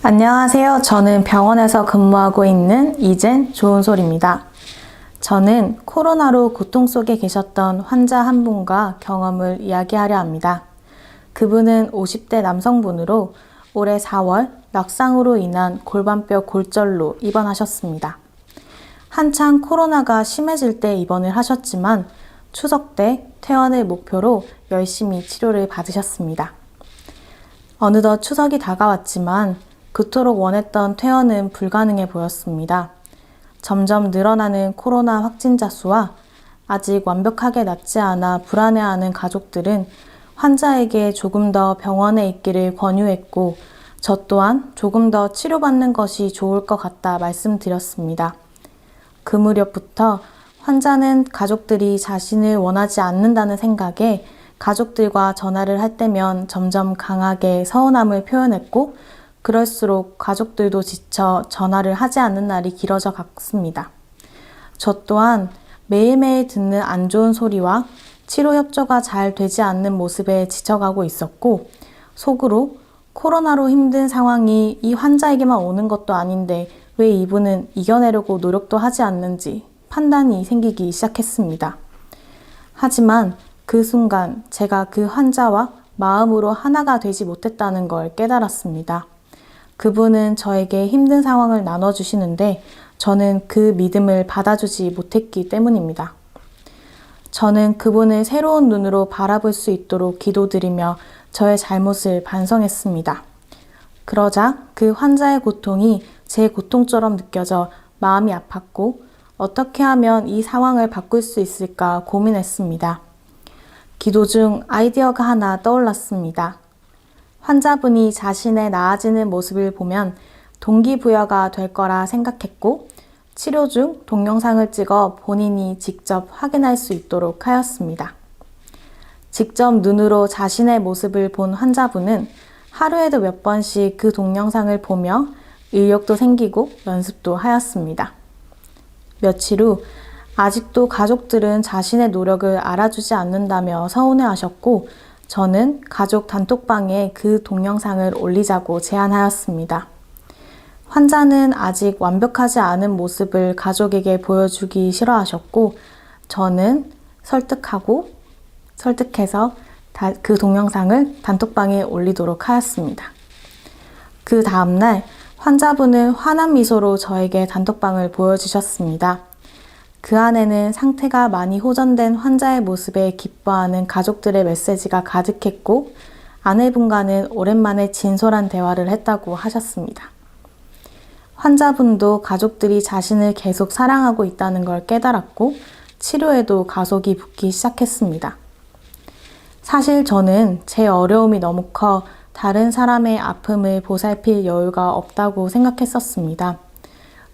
안녕하세요. 저는 병원에서 근무하고 있는 이젠 좋은솔입니다. 저는 코로나로 고통 속에 계셨던 환자 한 분과 경험을 이야기하려 합니다. 그분은 50대 남성분으로 올해 4월 낙상으로 인한 골반뼈 골절로 입원하셨습니다. 한창 코로나가 심해질 때 입원을 하셨지만 추석 때 퇴원을 목표로 열심히 치료를 받으셨습니다. 어느덧 추석이 다가왔지만 그토록 원했던 퇴원은 불가능해 보였습니다. 점점 늘어나는 코로나 확진자 수와 아직 완벽하게 낫지 않아 불안해하는 가족들은 환자에게 조금 더 병원에 있기를 권유했고 저 또한 조금 더 치료받는 것이 좋을 것 같다 말씀드렸습니다. 그 무렵부터 환자는 가족들이 자신을 원하지 않는다는 생각에 가족들과 전화를 할 때면 점점 강하게 서운함을 표현했고 그럴수록 가족들도 지쳐 전화를 하지 않는 날이 길어져 갔습니다. 저 또한 매일매일 듣는 안 좋은 소리와 치료 협조가 잘 되지 않는 모습에 지쳐가고 있었고 속으로 코로나로 힘든 상황이 이 환자에게만 오는 것도 아닌데 왜 이분은 이겨내려고 노력도 하지 않는지 판단이 생기기 시작했습니다. 하지만 그 순간 제가 그 환자와 마음으로 하나가 되지 못했다는 걸 깨달았습니다. 그분은 저에게 힘든 상황을 나눠주시는데 저는 그 믿음을 받아주지 못했기 때문입니다. 저는 그분을 새로운 눈으로 바라볼 수 있도록 기도드리며 저의 잘못을 반성했습니다. 그러자 그 환자의 고통이 제 고통처럼 느껴져 마음이 아팠고 어떻게 하면 이 상황을 바꿀 수 있을까 고민했습니다. 기도 중 아이디어가 하나 떠올랐습니다. 환자분이 자신의 나아지는 모습을 보면 동기부여가 될 거라 생각했고 치료 중 동영상을 찍어 본인이 직접 확인할 수 있도록 하였습니다. 직접 눈으로 자신의 모습을 본 환자분은 하루에도 몇 번씩 그 동영상을 보며 의욕도 생기고 연습도 하였습니다. 며칠 후 아직도 가족들은 자신의 노력을 알아주지 않는다며 서운해하셨고 저는 가족 단톡방에 그 동영상을 올리자고 제안하였습니다. 환자는 아직 완벽하지 않은 모습을 가족에게 보여주기 싫어하셨고 저는 설득해서 그 동영상을 단톡방에 올리도록 하였습니다. 그 다음날 환자분은 환한 미소로 저에게 단톡방을 보여주셨습니다. 그 안에는 상태가 많이 호전된 환자의 모습에 기뻐하는 가족들의 메시지가 가득했고 아내분과는 오랜만에 진솔한 대화를 했다고 하셨습니다. 환자분도 가족들이 자신을 계속 사랑하고 있다는 걸 깨달았고 치료에도 가속이 붙기 시작했습니다. 사실 저는 제 어려움이 너무 커 다른 사람의 아픔을 보살필 여유가 없다고 생각했었습니다.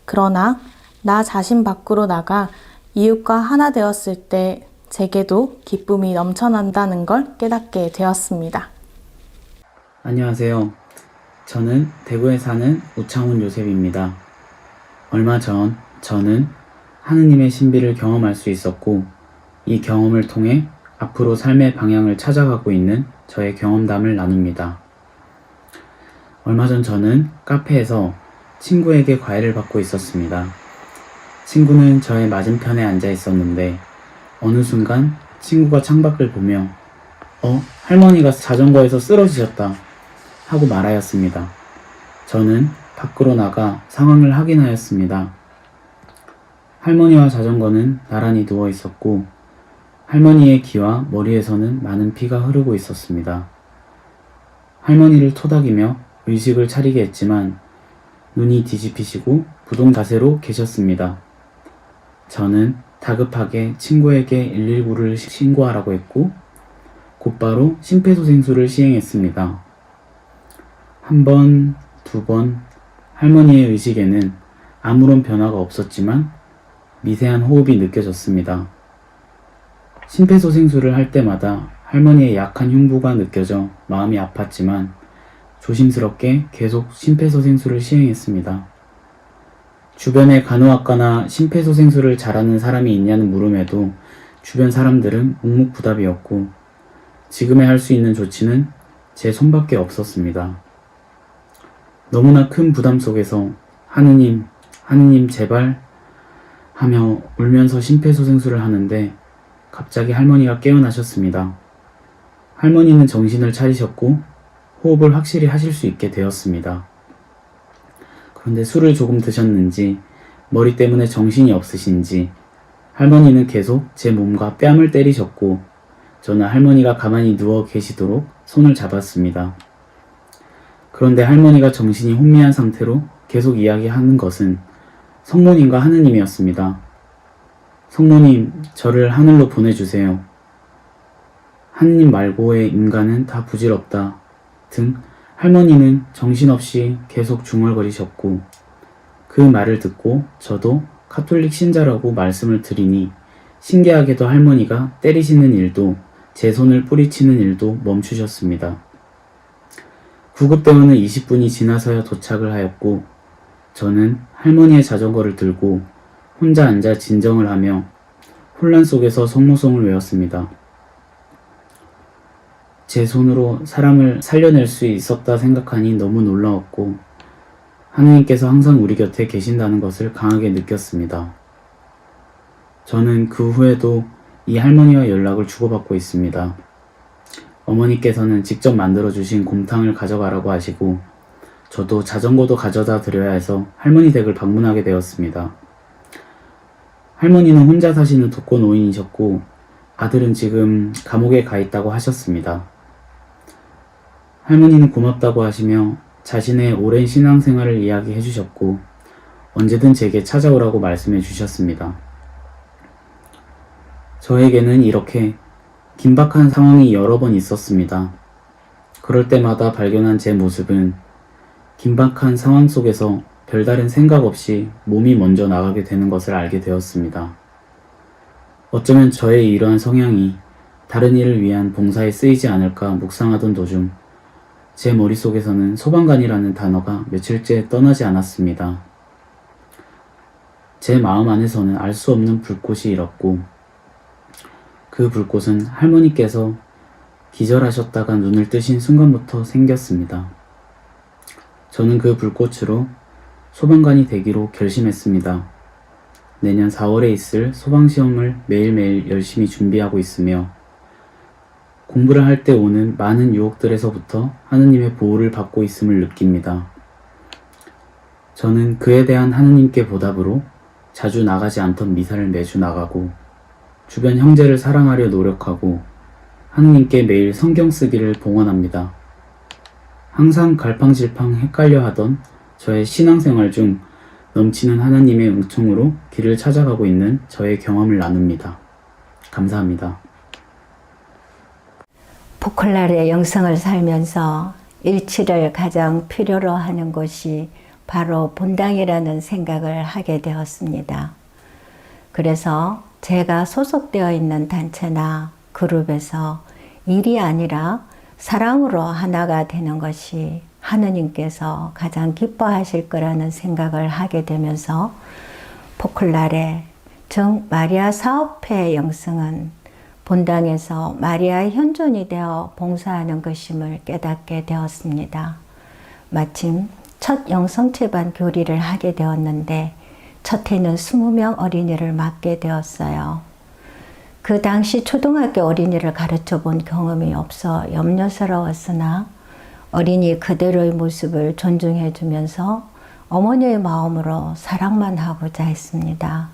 그러나 나 자신 밖으로 나가 이웃과 하나 되었을 때 제게도 기쁨이 넘쳐난다는 걸 깨닫게 되었습니다. 안녕하세요. 저는 대구에 사는 우창훈 요셉입니다. 얼마 전 저는 하느님의 신비를 경험할 수 있었고 이 경험을 통해 앞으로 삶의 방향을 찾아가고 있는 저의 경험담을 나눕니다. 얼마 전 저는 카페에서 친구에게 과외를 받고 있었습니다. 친구는 저의 맞은편에 앉아 있었는데 어느 순간 친구가 창밖을 보며 할머니가 자전거에서 쓰러지셨다 하고 말하였습니다. 저는 밖으로 나가 상황을 확인하였습니다. 할머니와 자전거는 나란히 누워 있었고 할머니의 귀와 머리에서는 많은 피가 흐르고 있었습니다. 할머니를 토닥이며 의식을 차리게 했지만 눈이 뒤집히시고 부동 자세로 계셨습니다. 저는 다급하게 친구에게 119를 신고하라고 했고 곧바로 심폐소생술을 시행했습니다. 한 번, 두 번, 할머니의 의식에는 아무런 변화가 없었지만 미세한 호흡이 느껴졌습니다. 심폐소생술을 할 때마다 할머니의 약한 흉부가 느껴져 마음이 아팠지만 조심스럽게 계속 심폐소생술을 시행했습니다. 주변에 간호학과나 심폐소생술을 잘하는 사람이 있냐는 물음에도 주변 사람들은 묵묵부답이었고 지금에 할 수 있는 조치는 제 손밖에 없었습니다. 너무나 큰 부담 속에서 하느님, 하느님 제발 하며 울면서 심폐소생술을 하는데 갑자기 할머니가 깨어나셨습니다. 할머니는 정신을 차리셨고 호흡을 확실히 하실 수 있게 되었습니다. 그런데 술을 조금 드셨는지 머리 때문에 정신이 없으신지 할머니는 계속 제 몸과 뺨을 때리셨고 저는 할머니가 가만히 누워 계시도록 손을 잡았습니다. 그런데 할머니가 정신이 혼미한 상태로 계속 이야기하는 것은 성모님과 하느님이었습니다. 성모님, 저를 하늘로 보내주세요. 하느님 말고의 인간은 다 부질없다 등 할머니는 정신없이 계속 중얼거리셨고 그 말을 듣고 저도 카톨릭 신자라고 말씀을 드리니 신기하게도 할머니가 때리시는 일도 제 손을 뿌리치는 일도 멈추셨습니다. 구급대원은 20분이 지나서야 도착을 하였고 저는 할머니의 자전거를 들고 혼자 앉아 진정을 하며 혼란 속에서 성모송을 외웠습니다. 제 손으로 사람을 살려낼 수 있었다 생각하니 너무 놀라웠고 하느님께서 항상 우리 곁에 계신다는 것을 강하게 느꼈습니다. 저는 그 후에도 이 할머니와 연락을 주고받고 있습니다. 어머니께서는 직접 만들어주신 곰탕을 가져가라고 하시고 저도 자전거도 가져다 드려야 해서 할머니 댁을 방문하게 되었습니다. 할머니는 혼자 사시는 독거노인이셨고 아들은 지금 감옥에 가 있다고 하셨습니다. 할머니는 고맙다고 하시며 자신의 오랜 신앙생활을 이야기해 주셨고 언제든 제게 찾아오라고 말씀해 주셨습니다. 저에게는 이렇게 긴박한 상황이 여러 번 있었습니다. 그럴 때마다 발견한 제 모습은 긴박한 상황 속에서 별다른 생각 없이 몸이 먼저 나가게 되는 것을 알게 되었습니다. 어쩌면 저의 이러한 성향이 다른 일을 위한 봉사에 쓰이지 않을까 묵상하던 도중 제 머릿속에서는 소방관이라는 단어가 며칠째 떠나지 않았습니다. 제 마음 안에서는 알 수 없는 불꽃이 일었고 그 불꽃은 할머니께서 기절하셨다가 눈을 뜨신 순간부터 생겼습니다. 저는 그 불꽃으로 소방관이 되기로 결심했습니다. 내년 4월에 있을 소방시험을 매일매일 열심히 준비하고 있으며 공부를 할 때 오는 많은 유혹들에서부터 하느님의 보호를 받고 있음을 느낍니다. 저는 그에 대한 하느님께 보답으로 자주 나가지 않던 미사를 매주 나가고 주변 형제를 사랑하려 노력하고 하느님께 매일 성경 쓰기를 봉헌합니다. 항상 갈팡질팡 헷갈려 하던 저의 신앙생활 중 넘치는 하나님의 은총으로 길을 찾아가고 있는 저의 경험을 나눕니다. 감사합니다. 포콜라르의 영성을 살면서 일치를 가장 필요로 하는 곳이 바로 본당이라는 생각을 하게 되었습니다. 그래서 제가 소속되어 있는 단체나 그룹에서 일이 아니라 사랑으로 하나가 되는 것이 하느님께서 가장 기뻐하실 거라는 생각을 하게 되면서 포콜라레, 즉 마리아 사업회 영성은 본당에서 마리아의 현존이 되어 봉사하는 것임을 깨닫게 되었습니다. 마침 첫 영성체반 교리를 하게 되었는데 첫 해는 20명 어린이를 맡게 되었어요. 그 당시 초등학교 어린이를 가르쳐 본 경험이 없어 염려스러웠으나 어린이 그대로의 모습을 존중해 주면서 어머니의 마음으로 사랑만 하고자 했습니다.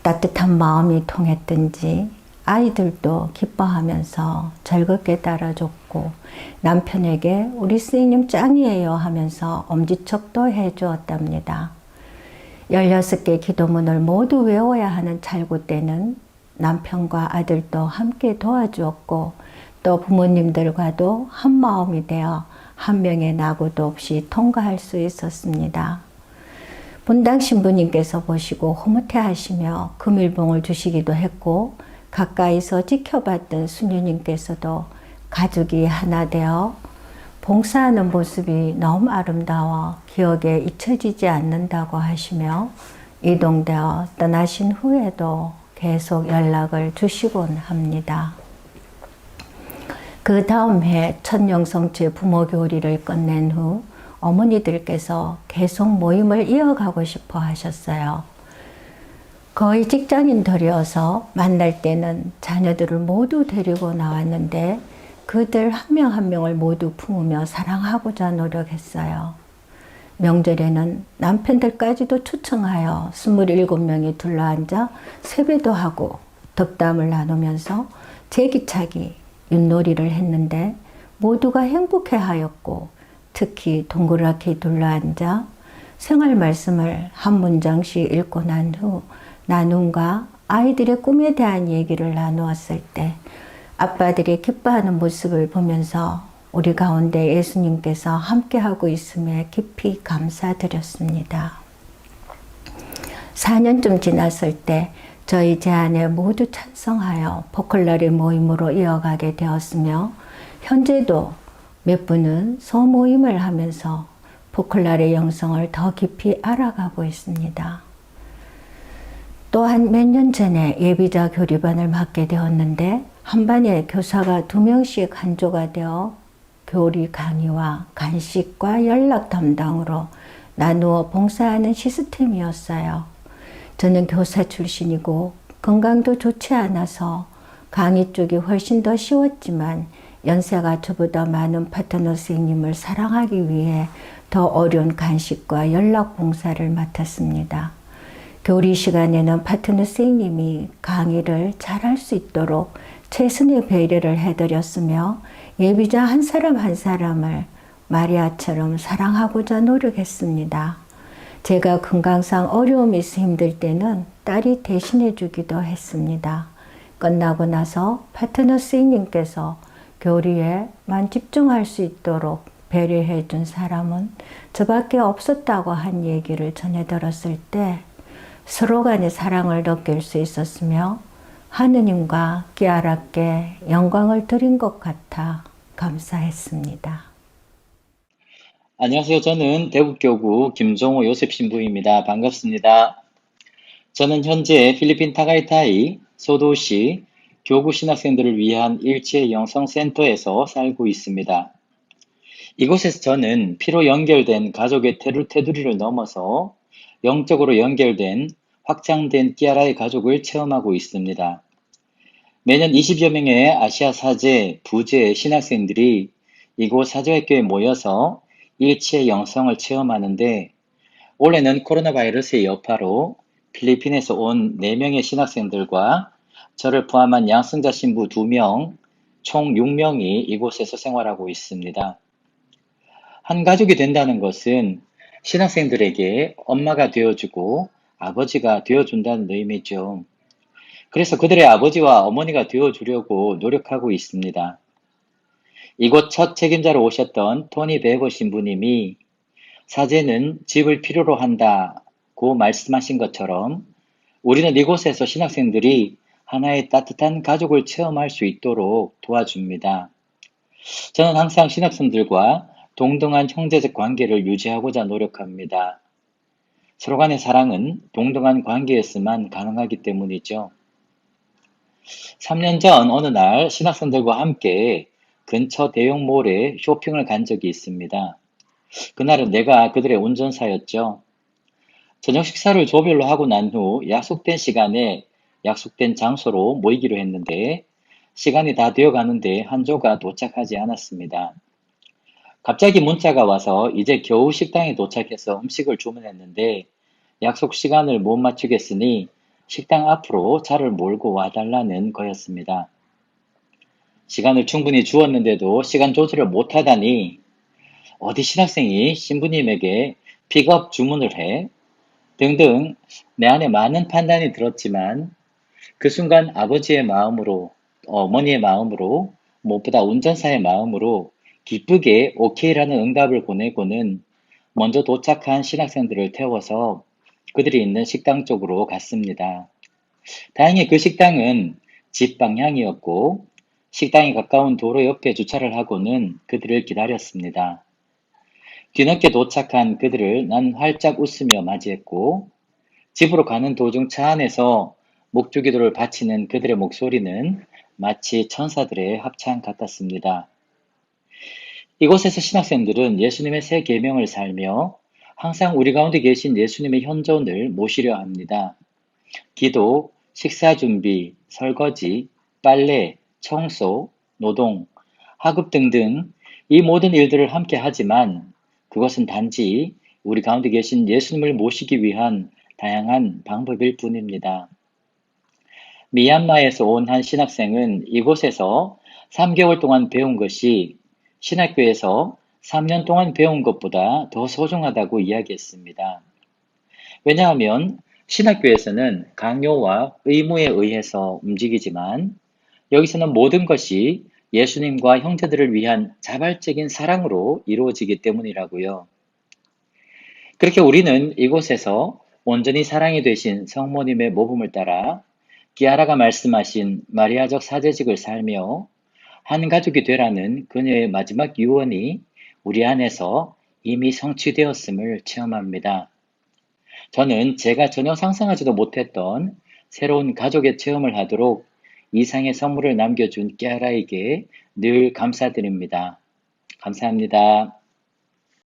따뜻한 마음이 통했든지 아이들도 기뻐하면서 즐겁게 따라줬고 남편에게 우리 스님 짱이에요 하면서 엄지척도 해주었답니다. 16개 기도문을 모두 외워야 하는 찰구 때는 남편과 아들도 함께 도와주었고 또 부모님들과도 한 마음이 되어 한 명의 낙오도 없이 통과할 수 있었습니다. 본당 신부님께서 보시고 흐뭇해 하시며 금일봉을 주시기도 했고 가까이서 지켜봤던 수녀님께서도 가족이 하나 되어 봉사하는 모습이 너무 아름다워 기억에 잊혀지지 않는다고 하시며 이동되어 떠나신 후에도 계속 연락을 주시곤 합니다. 그 다음 해 첫 영성체 부모 교리를 끝낸 후 어머니들께서 계속 모임을 이어가고 싶어 하셨어요. 거의 직장인들이어서 만날 때는 자녀들을 모두 데리고 나왔는데 그들 한 명 한 명을 모두 품으며 사랑하고자 노력했어요. 명절에는 남편들까지도 초청하여 27명이 둘러앉아 세배도 하고 덕담을 나누면서 제기차기, 윷놀이를 했는데 모두가 행복해하였고 특히 동그랗게 둘러앉아 생활 말씀을 한 문장씩 읽고 난 후 나눔과 아이들의 꿈에 대한 얘기를 나누었을 때 아빠들이 기뻐하는 모습을 보면서 우리 가운데 예수님께서 함께하고 있음에 깊이 감사드렸습니다. 4년쯤 지났을 때 저희 제안에 모두 찬성하여 포클라리 모임으로 이어가게 되었으며 현재도 몇 분은 소모임을 하면서 포클라리 영성을 더 깊이 알아가고 있습니다. 또한 몇 년 전에 예비자 교리반을 맡게 되었는데 한 반에 교사가 2명씩 한조가 되어 교리 강의와 간식과 연락 담당으로 나누어 봉사하는 시스템이었어요. 저는 교사 출신이고 건강도 좋지 않아서 강의 쪽이 훨씬 더 쉬웠지만 연세가 저보다 많은 파트너 선생님을 사랑하기 위해 더 어려운 간식과 연락 봉사를 맡았습니다. 교리 시간에는 파트너 선생님이 강의를 잘할 수 있도록 최선의 배려를 해드렸으며 예비자 한 사람 한 사람을 마리아처럼 사랑하고자 노력했습니다. 제가 건강상 어려움이 있어 힘들 때는 딸이 대신해 주기도 했습니다. 끝나고 나서 파트너 선생님께서 교리에만 집중할 수 있도록 배려해 준 사람은 저밖에 없었다고 한 얘기를 전해 들었을 때 서로 간의 사랑을 느낄 수 있었으며 하느님과 깨알았게 영광을 드린 것 같아 감사했습니다. 안녕하세요. 저는 대구교구 김종호 요셉 신부입니다. 반갑습니다. 저는 현재 필리핀 타가이타이 소도시 교구 신학생들을 위한 일체 영성센터에서 살고 있습니다. 이곳에서 저는 피로 연결된 가족의 테두리를 넘어서 영적으로 연결된 확장된 끼아라의 가족을 체험하고 있습니다. 매년 20여 명의 아시아 사제, 부제 신학생들이 이곳 사제학교에 모여서 일치의 영성을 체험하는데 올해는 코로나 바이러스의 여파로 필리핀에서 온 4명의 신학생들과 저를 포함한 양성자 신부 2명, 총 6명이 이곳에서 생활하고 있습니다. 한 가족이 된다는 것은 신학생들에게 엄마가 되어주고 아버지가 되어준다는 의미죠. 그래서 그들의 아버지와 어머니가 되어주려고 노력하고 있습니다. 이곳 첫 책임자로 오셨던 토니 베거 신부님이 사제는 집을 필요로 한다고 말씀하신 것처럼 우리는 이곳에서 신학생들이 하나의 따뜻한 가족을 체험할 수 있도록 도와줍니다. 저는 항상 신학생들과 동등한 형제적 관계를 유지하고자 노력합니다. 서로 간의 사랑은 동등한 관계에서만 가능하기 때문이죠. 3년 전 어느 날 신학생들과 함께 근처 대형몰에 쇼핑을 간 적이 있습니다. 그날은 내가 그들의 운전사였죠. 저녁 식사를 조별로 하고 난 후 약속된 시간에 약속된 장소로 모이기로 했는데 시간이 다 되어 가는데 한조가 도착하지 않았습니다. 갑자기 문자가 와서 이제 겨우 식당에 도착해서 음식을 주문했는데 약속 시간을 못 맞추겠으니 식당 앞으로 차를 몰고 와달라는 거였습니다. 시간을 충분히 주었는데도 시간 조절을 못하다니 어디 신학생이 신부님에게 픽업 주문을 해? 등등 내 안에 많은 판단이 들었지만 그 순간 아버지의 마음으로 어머니의 마음으로 무엇보다 운전사의 마음으로 기쁘게 오케이라는 응답을 보내고는 먼저 도착한 신학생들을 태워서 그들이 있는 식당 쪽으로 갔습니다. 다행히 그 식당은 집 방향이었고 식당에 가까운 도로 옆에 주차를 하고는 그들을 기다렸습니다. 뒤늦게 도착한 그들을 난 활짝 웃으며 맞이했고 집으로 가는 도중 차 안에서 목주기도를 바치는 그들의 목소리는 마치 천사들의 합창 같았습니다. 이곳에서 신학생들은 예수님의 새 계명을 살며 항상 우리 가운데 계신 예수님의 현존을 모시려 합니다. 기도, 식사 준비, 설거지, 빨래, 청소, 노동, 학업 등등 이 모든 일들을 함께 하지만 그것은 단지 우리 가운데 계신 예수님을 모시기 위한 다양한 방법일 뿐입니다. 미얀마에서 온 한 신학생은 이곳에서 3개월 동안 배운 것이 신학교에서 3년 동안 배운 것보다 더 소중하다고 이야기했습니다. 왜냐하면 신학교에서는 강요와 의무에 의해서 움직이지만 여기서는 모든 것이 예수님과 형제들을 위한 자발적인 사랑으로 이루어지기 때문이라고요. 그렇게 우리는 이곳에서 온전히 사랑이 되신 성모님의 모범을 따라 기아라가 말씀하신 마리아적 사제직을 살며 한 가족이 되라는 그녀의 마지막 유언이 우리 안에서 이미 성취되었음을 체험합니다. 저는 제가 전혀 상상하지도 못했던 새로운 가족의 체험을 하도록 이상의 선물을 남겨준 깨아라에게 늘 감사드립니다. 감사합니다.